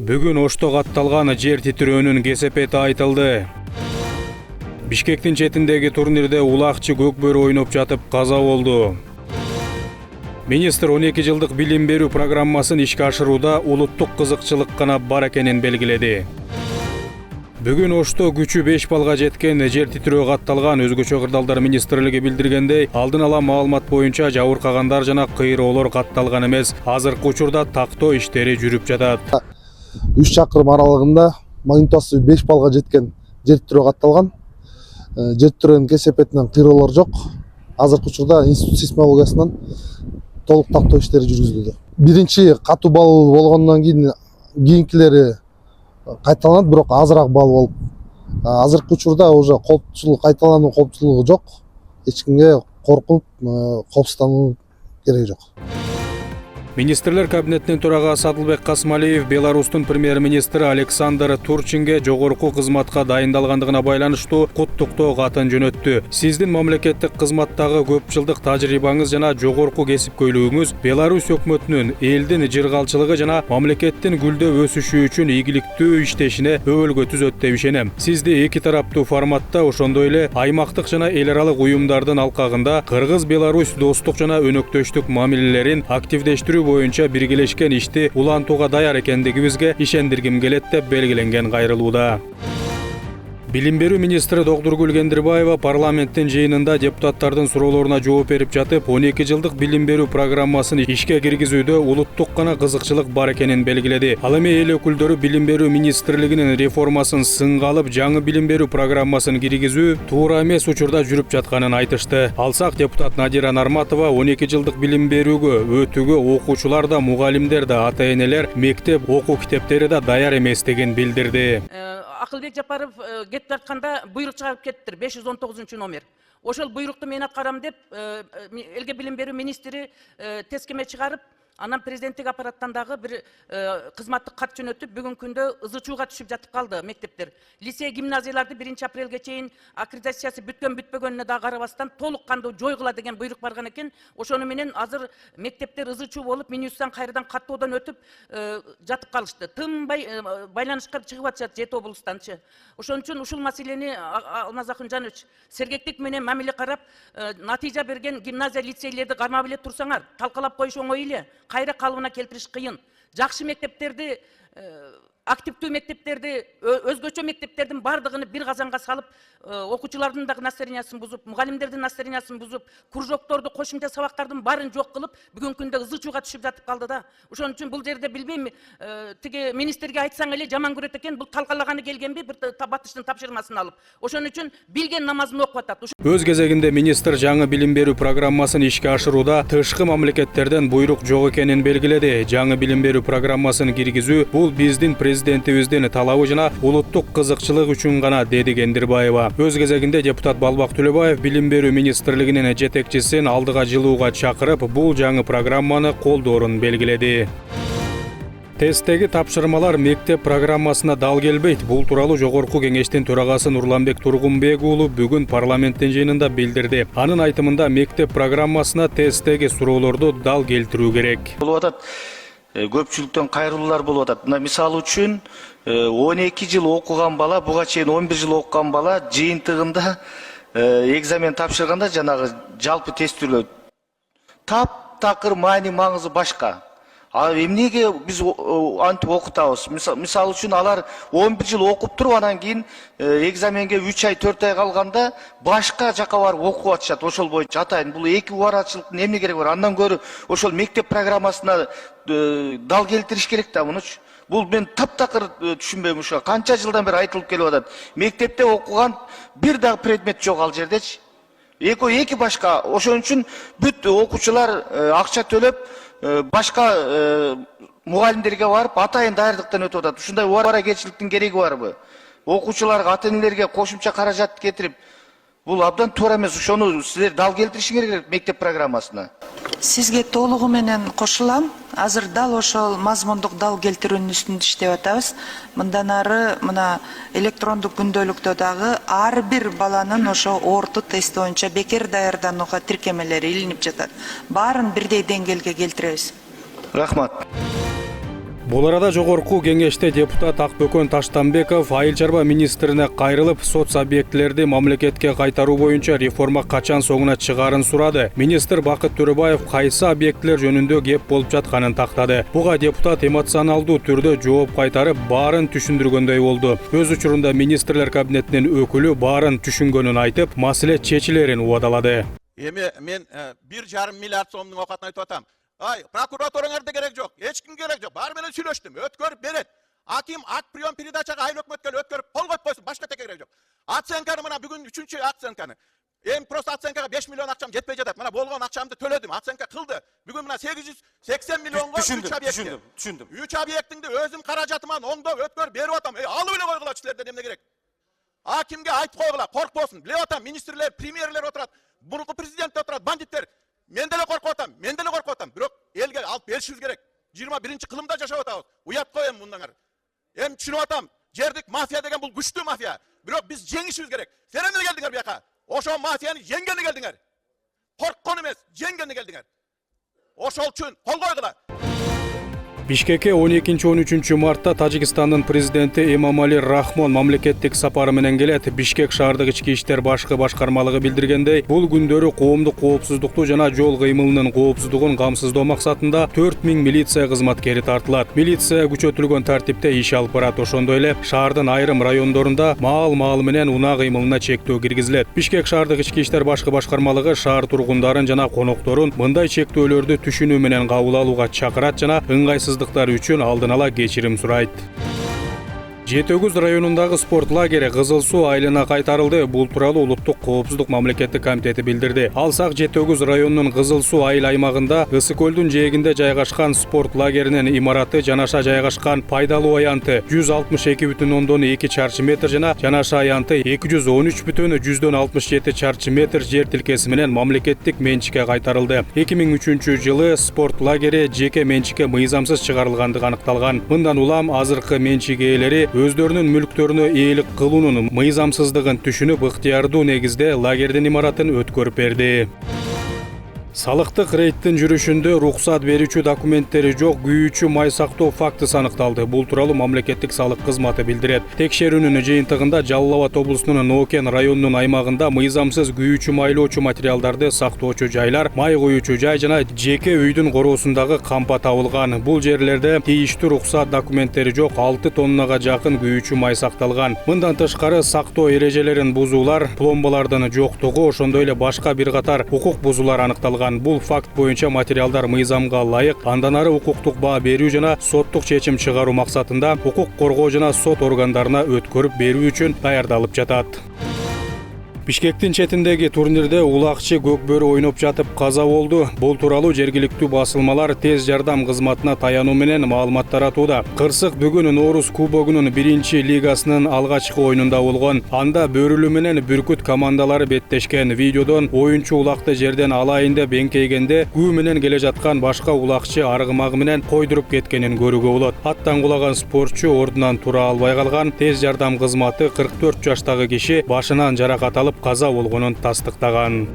Бүгүн Ошто катталган жер титирөөнүн кесепети айтылды. Бишкектин четиндеги турнирде улакчы көкбөрү ойноп жатып каза болду. Министр 12 жылдык билим берүү программасын ишке ашырууда улуттук кызыкчылык гана бар экенин белгиледи. Бүгүн Ошто күчү 5 балга жеткен жер титирөө катталган. Өзгөчө кырдаалдар министрлиги билдиргендей, алдын ала маалымат боюнча жабыркагандар жана кыйроолор катталган эмес. Азыркы учурда тактоо иштери жүрүп жатат. 3 чакырым аралыгында магнитудасы 5 балга жеткен жер титирөө катталган. Жер титирөөнүн кесепетинен кыйроолор жок. Азыркы учурда институт сейсмологиясынан толук тактоо иштери жүргүзүлүүдө. Биринчи катуу бал болгондон кийинкилери кайталанат, бирок азыраак бал болуп. Азыркы учурда уже коопсуздук, кайталануу коопсуздугу жок. Эч кимге коркуп, коопсуздануу кереги жок. Министрлер кабинетинин төрагасы Адылбек Касмалиев Беларустун премьер-министри Александр Турчинге жогорку кызматка дайындалгандыгына байланыштуу куттуктоо катын жөнөттү. Сиздин мамлекеттик кызматтагы көп жылдык тажрыйбаңыз жана жогорку кесипкөйлүгүңүз Беларусь өкмөтүнүн элдин жыргалчылыгы жана мамлекеттин гүлдөп өсүшү үчүн ийгиликтүү иштешине өбөлгө түзөт деп ишенем. Сизди эки тараптуу форматта, ошондой эле аймактык жана эл аралык уюмдардын алкагында Кыргыз-Беларусь достук жана өнөктөштүк мамилелерин активдештирүү боюнча биргелешкен ишти улантууга даяр экендигибизге ишендиргим келет деп белгиленген кайрылууда. Билим берүү министри Доктургүл Кендирбаева парламенттин жыйынында депутаттардын суроолоруна жооп берип жатып, 12 жылдык билим берүү программасын ишке киргизүүдө улуттук гана кызыкчылык бар экенин белгиледи. Ал эми эл өкүлдөрү билим берүү министрлигинин реформасын сынга алып, жаңы билим берүү программасын киргизүү туура эмес учурда жүрүп жатканын айтышты. Алсак, депутат Надира Нарматова 12 жылдык билим берүүгө өтүүгө окуучулар да, мугалимдер да, ата-энелер, мектеп окуу китептери да даяр эместигин билдирди. Акылбек Жапаров кетип жатканда буйрук чыгарып кеттир, 519 номер. Ошол буйрукту мен аткарам деп элге билим берүү министри тескеме чыгарып, анан президенттик аппараттан дагы бир кызматтык кат жөнөтүп, бүгүнкү күндө ызычууга түшүп жатып калды мектептер. Лицей, гимназияларды 1 апрелге чейин аккредитациясы бүткөн бүтпөгөнүнө да карабастан толук кандуу жойгула деген буйрук барган экен. Ошону менен азыр мектептер ызычуу болуп, Минюстан кайрадан каттоодон өтүп жатып калышты. Тынбай байланышка чыгып атышат 7 облустанчы. Ошон үчүн ушул маселени Алмаз Акынжанович сергектик менен мамиле карап, натыйжа берген гимназия, лицейлерди кармап эле турсаңар, талкалап коюш оңой эле. Кайра калыбына келтириш кыйын. Жакшы мектептерди, активдүү мектептерди, өзгөчө мектептердин бардыгын бир казанга салып, окуучулардын да настроениясын бузуп, мугалимдердин настроениясын бузуп, кружокторду, кошумча сабактардын баарын жок кылып, бүгүнкү күндө ызычууга түшүп жатып калды да. Ошон үчүн бул жерде билбейм, тиги министрге айтсаң эле жаман көрөт экен, бул талкалаганы келгенби, бир батыштын тапшырмасын алып. Ошон үчүн билген намазын окуп атат. Өз кезегинде министр жаңы билим берүү программасын ишке ашырууда тышкы мамлекеттерден буйрук жок экенин белгиледи. Жаңы билим берүү программасын киргизүү бул биздин президентибиздин талабы жана улуттук кызыкчылык үчүн гана, деди Кендирбаева. Өз кезегинде депутат Балбак Төлөбаев билим берүү министрлигинин жетекчисин алдыга жылууга чакырып, бул жаңы программаны колдоорун белгиледи. Тесттеги тапшырмалар мектеп программасына дал келбейт. Бул тууралуу жогорку кеңештин төрагасы Нурланбек Тургунбек уулу бүгүн парламенттин жыйынында билдирди. Анын айтымында мектеп программасына тесттеги суроолорду дал келтирүү керек. Болуп атат, көпчүлүктөн кайрылуулар болуп атат. Мына мисалы үчүн 12 жыл окуган бала, буга чейин 11 жыл окуган бала жыйынтыгында экзамен тапшырганда жанагы жалпы тестүүлөө таптакыр маани маңызы башка. Эмнеге биз антип окутабыз? Мисалы үчүн алар 11 жыл окуп туруп, анан кийин экзаменге 3 ай 4 ай калганда башка жака барып окуп атышат. Ошол боюнча атайын, бул эки убарачылыктын эмне кереги бар? Андан көрө ошол мектеп программасына дал келтириш керек да мунучу. Бул мен таптакыр түшүнбөйм, ушу канча жылдан бери айтылып келип атат. Мектепте окуган бир дагы предмет жок ал жердечи. Эки башка. Ошон үчүн бүт окуучулар акча төлөп башка мугалимдерге барып атайын даярдыктан өтүп атат. Ушундай убаракечиликтин кереги барбы? Окуучуларга, ата-энелерге кошумча каражат кетирип, бул абдан туура эмес. Ошону силер дал келтиришиңер керек мектеп программасына. Сизге толугу менен кошулам. Азыр дал ошол мазмундук дал келтирүүнүн үстүндө иштеп атабыз. Мындан ары мына электрондук күндөлүктө дагы ар бир баланын ошо орто тест боюнча бекер даярданууга тиркемелери илинип жатат. Баарын бирдей деңгээлге келтиребиз. Рахмат. Бул арада жогорку кеңеште депутат Акбөкөн Таштанбеков айыл чарба министрине кайрылып, соц объектилерди мамлекетке кайтаруу боюнча реформа качан соңуна чыгарын сурады. Министр Бакыт Төрөбаев кайсы объектилер жөнүндө кеп болуп жатканын тактады. Буга депутат эмоционалдуу түрдө жооп кайтарып, баарын түшүндүргөндөй болду. Өз учурунда министрлер кабинетинин өкүлү баарын түшүнгөнүн айтып, маселе чечилерин убадалады. Эми мен 1,5 миллиард сомдун окатын айтып атам. Ай, прокуратураңарда керек жок, эч ким керек жок. Баары менен сүйлөштүм, өткөрүп берет. Аким акт прием передачага айыл өкмөткө өткөрүп кол коюп койсун, башка керек жок. Оценканы мына бүгүн 3-чү оценканы. Эми просто оценкага 5 миллион акчам жетпей жатат. Мына болгон акчамды төлөдүм, оценка кылды. Бүгүн мына 880 миллионго 3 объект. Түшүндүм. 3 объектиңди өзүм каражатыман оңдоп өткөрүп берип атам. Алып эле койгула силерден эмне керек? Акимге айтып койгула, коркпосун. Билип атам, министрлер, премьерлер отурат, мурунку президент отурат, бандиттер. Мен деле коркуп атам, бирок элге алып беришибиз керек. 21-чи кылымда жашап атабыз. Уят кой эми мындаңар. Эми түшүнүп атам, жердик мафия деген бул күчтүү мафия. Бирок биз жеңишибиз керек. Сен эмне келдиңер буяка? Ошо мафияны жеңгени келдиңер. Корккон эмес, жеңгени келдиңер. Ошол үчүн кол койгула. Бишкекке 12-13 мартта Тажикстандын президенти Эмомали Рахмон мамлекеттик сапары менен келет. Бишкек шаардык ички иштер башкы башкармалыгы билдиргендей, бул күндөрү коомдук коопсуздукту жана жол кыймылынын коопсуздугун камсыздоо максатында 4000 милиция кызматкери тартылат. Милиция күчөтүлгөн тартипте иш алып барат. Ошондой эле шаардын айрым райондорунда маал менен унаа кыймылына чектөө киргизилет. Бишкек шаардык ички иштер башкы башкармалыгы шаар тургундарын жана конокторун мындай чектөөлөрдү түшүнүү менен кабыл алууга чакырат жана ыңгайсыздыктар үчүн алдын ала кечирим сурайт. Жетөгүз районундагы спорт лагери Кызыл Суу айылына кайтарылды. Бул тууралуу Улуттук коопсуздук мамлекеттик комитети билдирди. Алсак Жетөгүз районунун Кызыл Суу айыл аймагында Ысык көлдүн жээгинде жайгашкан спорт лагеринин имараты жанаша жайгашкан пайдалуу аянты 162,2 чарчы метр жана жанаша аянты 213,67 чарчы метр жер тилкеси менен мамлекеттик менчикке кайтарылды. 2003 жылы спорт лагери жеке менчикке мыйзамсыз чыгарылгандыгы аныкталган. Мындан улам азыркы менчик ээлери өздөрүнүн мүлктөрүнө ээлик кылуунун мыйзамсыздыгын түшүнүп, ыктыярдуу негизде лагердин имаратын өткөрүп берди. Салыктык рейдтин жүрүшүндө руксат берүүчү документтери жок күйүүчү май сактоо фактысы аныкталды. Бул тууралуу мамлекеттик салык кызматы билдирет. Текшерүүнүн жыйынтыгында Жалал Абад облусунун Нокен районунун аймагында мыйзамсыз күйүүчү майлоочу материалдарды сактоочу жайлар, май коюучу жай жана жеке үйдүн короосундагы кампа табылган. Бул жерлерде тийиштүү руксат документтери жок 6 тоннага жакын күйүүчү май сакталган. Мындан тышкары сактоо эрежелерин бузуулар, пломбалардын жоктугу, ошондой эле башка бир катар укук бузуулар аныкталган. Бул факт боюнча материалдар мыйзамга ылайык, андан ары укуктук баа берүү жана соттук чечим чыгаруу максатында укук коргоо жана сот органдарына өткөрүп берүү үчүн даярдалып жатат. Бишкектин четиндеги турнирде улакчы көкбөрү ойноп жатып каза болду. Бул тууралуу жергиликтүү басылмалар тез жардам кызматына таянуу менен маалымат таратууда. Кырсык бүгүн Норус кубогунун 1-лигасынын алгачкы оюнунда болгон. Анда Бөрүлү менен Бүркүт командалары беттешкен. Видеодон оюнчу улакты жерден алайын деп эңкейгенде күү менен келе жаткан башка улакчы аргымагы менен койдуруп кеткенин көрүүгө болот. Аттан кулаган спортчу ордунан тура албай калган. Тез жардам кызматы 44 жаштагы киши башынан жаракат алып каза болгонун тастыктаган.